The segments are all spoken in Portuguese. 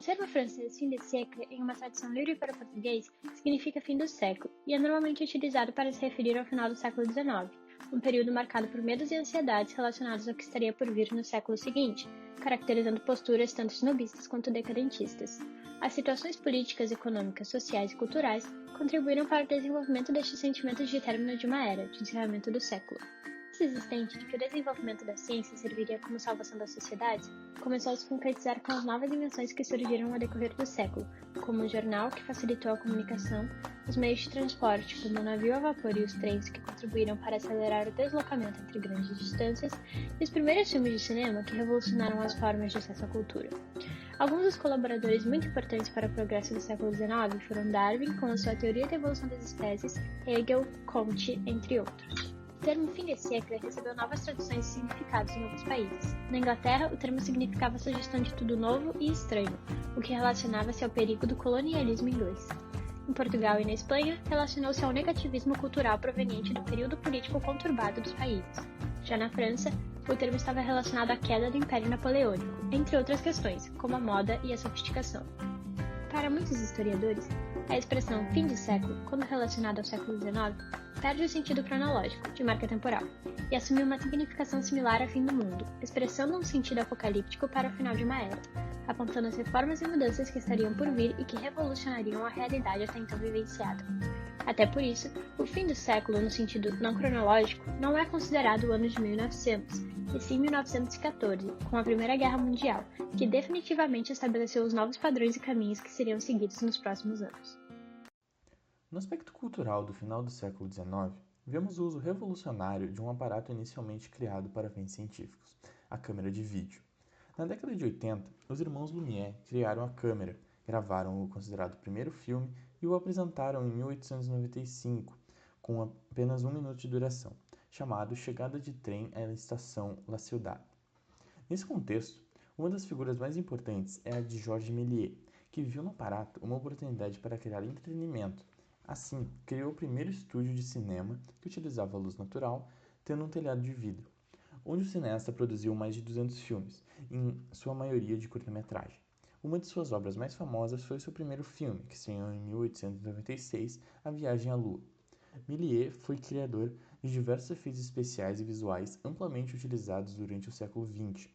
O termo francês fin de siècle, em uma tradução livre para o português, significa fim do século e é normalmente utilizado para se referir ao final do século XIX, um período marcado por medos e ansiedades relacionados ao que estaria por vir no século seguinte, caracterizando posturas tanto snobistas quanto decadentistas. As situações políticas, econômicas, sociais e culturais contribuíram para o desenvolvimento destes sentimentos de término de uma era, de encerramento do século. A existente de que o desenvolvimento da ciência serviria como salvação das sociedades começou a se concretizar com as novas invenções que surgiram ao decorrer do século, como o jornal, que facilitou a comunicação, os meios de transporte, como o navio a vapor e os trens, que contribuíram para acelerar o deslocamento entre grandes distâncias, e os primeiros filmes de cinema, que revolucionaram as formas de acesso à cultura. Alguns dos colaboradores muito importantes para o progresso do século XIX foram Darwin, com a sua teoria da evolução das espécies, Hegel, Comte, entre outros. O termo fim de século recebeu novas traduções e significados em outros países. Na Inglaterra, o termo significava a sugestão de tudo novo e estranho, o que relacionava-se ao perigo do colonialismo inglês. Em Portugal e na Espanha, relacionou-se ao negativismo cultural proveniente do período político conturbado dos países. Já na França, o termo estava relacionado à queda do Império Napoleônico, entre outras questões, como a moda e a sofisticação. Para muitos historiadores, a expressão fim de século, quando relacionada ao século XIX, perde o sentido cronológico, de marca temporal, e assume uma significação similar a fim do mundo, expressando um sentido apocalíptico para o final de uma era, apontando as reformas e mudanças que estariam por vir e que revolucionariam a realidade até então vivenciada. Até por isso, o fim do século, no sentido não cronológico, não é considerado o ano de 1900, e sim 1914, com a Primeira Guerra Mundial, que definitivamente estabeleceu os novos padrões e caminhos que seriam seguidos nos próximos anos. No aspecto cultural do final do século XIX, vemos o uso revolucionário de um aparato inicialmente criado para fins científicos, a câmera de vídeo. Na década de 80, os irmãos Lumière criaram a câmera, gravaram o considerado primeiro filme e o apresentaram em 1895, com apenas 1 minuto de duração, chamado Chegada de Trem à Estação La Ciotat. Nesse contexto, uma das figuras mais importantes é a de Georges Méliès, que viu no aparato uma oportunidade para criar entretenimento. Assim, criou o primeiro estúdio de cinema que utilizava a luz natural, tendo um telhado de vidro, onde o cineasta produziu mais de 200 filmes, em sua maioria de curta-metragem. Uma de suas obras mais famosas foi seu primeiro filme, que estreou em 1896, A Viagem à Lua. Méliès foi criador de diversos efeitos especiais e visuais amplamente utilizados durante o século XX,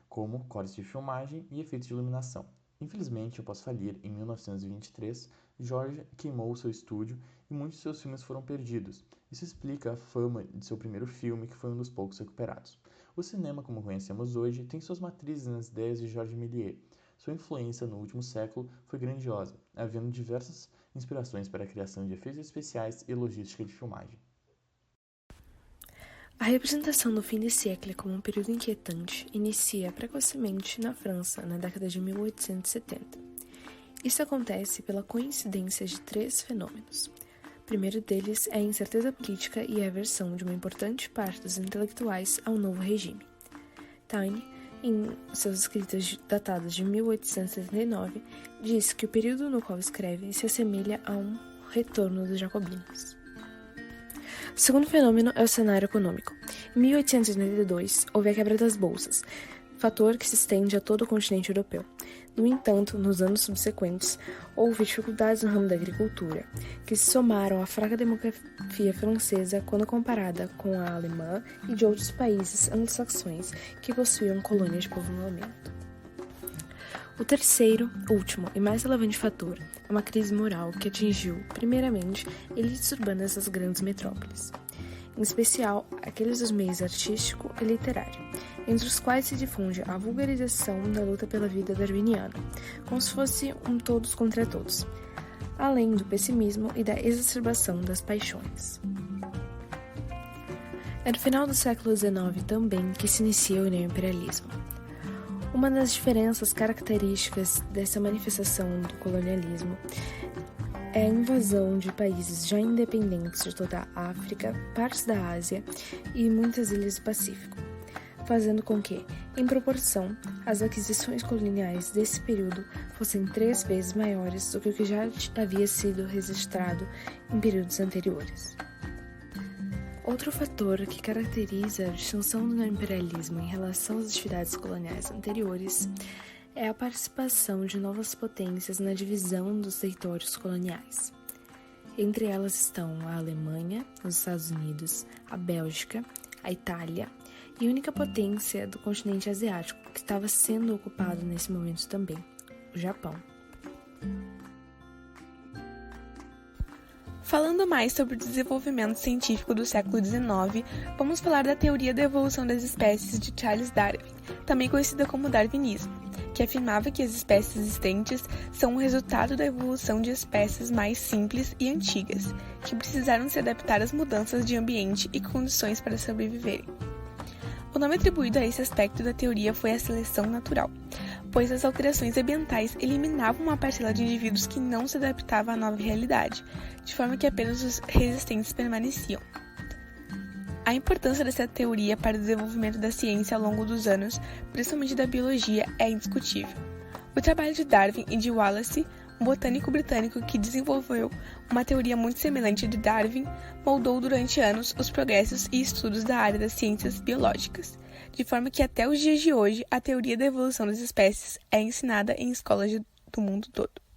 como cortes de filmagem e efeitos de iluminação. Infelizmente, após falir em 1923, Georges queimou seu estúdio e muitos de seus filmes foram perdidos. Isso explica a fama de seu primeiro filme, que foi um dos poucos recuperados. O cinema, como conhecemos hoje, tem suas matrizes nas ideias de Georges Méliès. Sua influência no último século foi grandiosa, havendo diversas inspirações para a criação de efeitos especiais e logística de filmagem. A representação do fim de século como um período inquietante inicia precocemente na França, na década de 1870. Isso acontece pela coincidência de 3 fenômenos. O primeiro deles é a incerteza política e a aversão de uma importante parte dos intelectuais ao novo regime. Taine, em seus escritos datados de 1879, diz que o período no qual escreve se assemelha a um retorno dos jacobinos. O segundo fenômeno é o cenário econômico. Em 1892, houve a quebra das bolsas, fator que se estende a todo o continente europeu. No entanto, nos anos subsequentes, houve dificuldades no ramo da agricultura, que se somaram à fraca demografia francesa quando comparada com a alemã e de outros países anglo-saxões que possuíam colônias de povoamento. O terceiro, último e mais relevante fator é uma crise moral que atingiu, primeiramente, elites urbanas das grandes metrópoles, em especial aqueles dos meios artístico e literário, entre os quais se difunde a vulgarização da luta pela vida darwiniana, como se fosse um todos contra todos, além do pessimismo e da exacerbação das paixões. É no final do século XIX também que se inicia o neoimperialismo. Uma das diferenças características dessa manifestação do colonialismo é a invasão de países já independentes de toda a África, partes da Ásia e muitas ilhas do Pacífico, fazendo com que, em proporção, as aquisições coloniais desse período fossem 3 vezes maiores do que o que já havia sido registrado em períodos anteriores. Outro fator que caracteriza a distinção do neoimperialismo em relação às atividades coloniais anteriores é a participação de novas potências na divisão dos territórios coloniais. Entre elas estão a Alemanha, os Estados Unidos, a Bélgica, a Itália e a única potência do continente asiático que estava sendo ocupado nesse momento também, o Japão. Falando mais sobre o desenvolvimento científico do século XIX, vamos falar da teoria da evolução das espécies de Charles Darwin, também conhecida como darwinismo, que afirmava que as espécies existentes são o resultado da evolução de espécies mais simples e antigas, que precisaram se adaptar às mudanças de ambiente e condições para sobreviverem. O nome atribuído a esse aspecto da teoria foi a seleção natural, pois as alterações ambientais eliminavam uma parcela de indivíduos que não se adaptava à nova realidade, de forma que apenas os resistentes permaneciam. A importância dessa teoria para o desenvolvimento da ciência ao longo dos anos, principalmente da biologia, é indiscutível. O trabalho de Darwin e de Wallace, um botânico britânico que desenvolveu uma teoria muito semelhante de Darwin, moldou durante anos os progressos e estudos da área das ciências biológicas, de forma que até os dias de hoje a teoria da evolução das espécies é ensinada em escolas do mundo todo.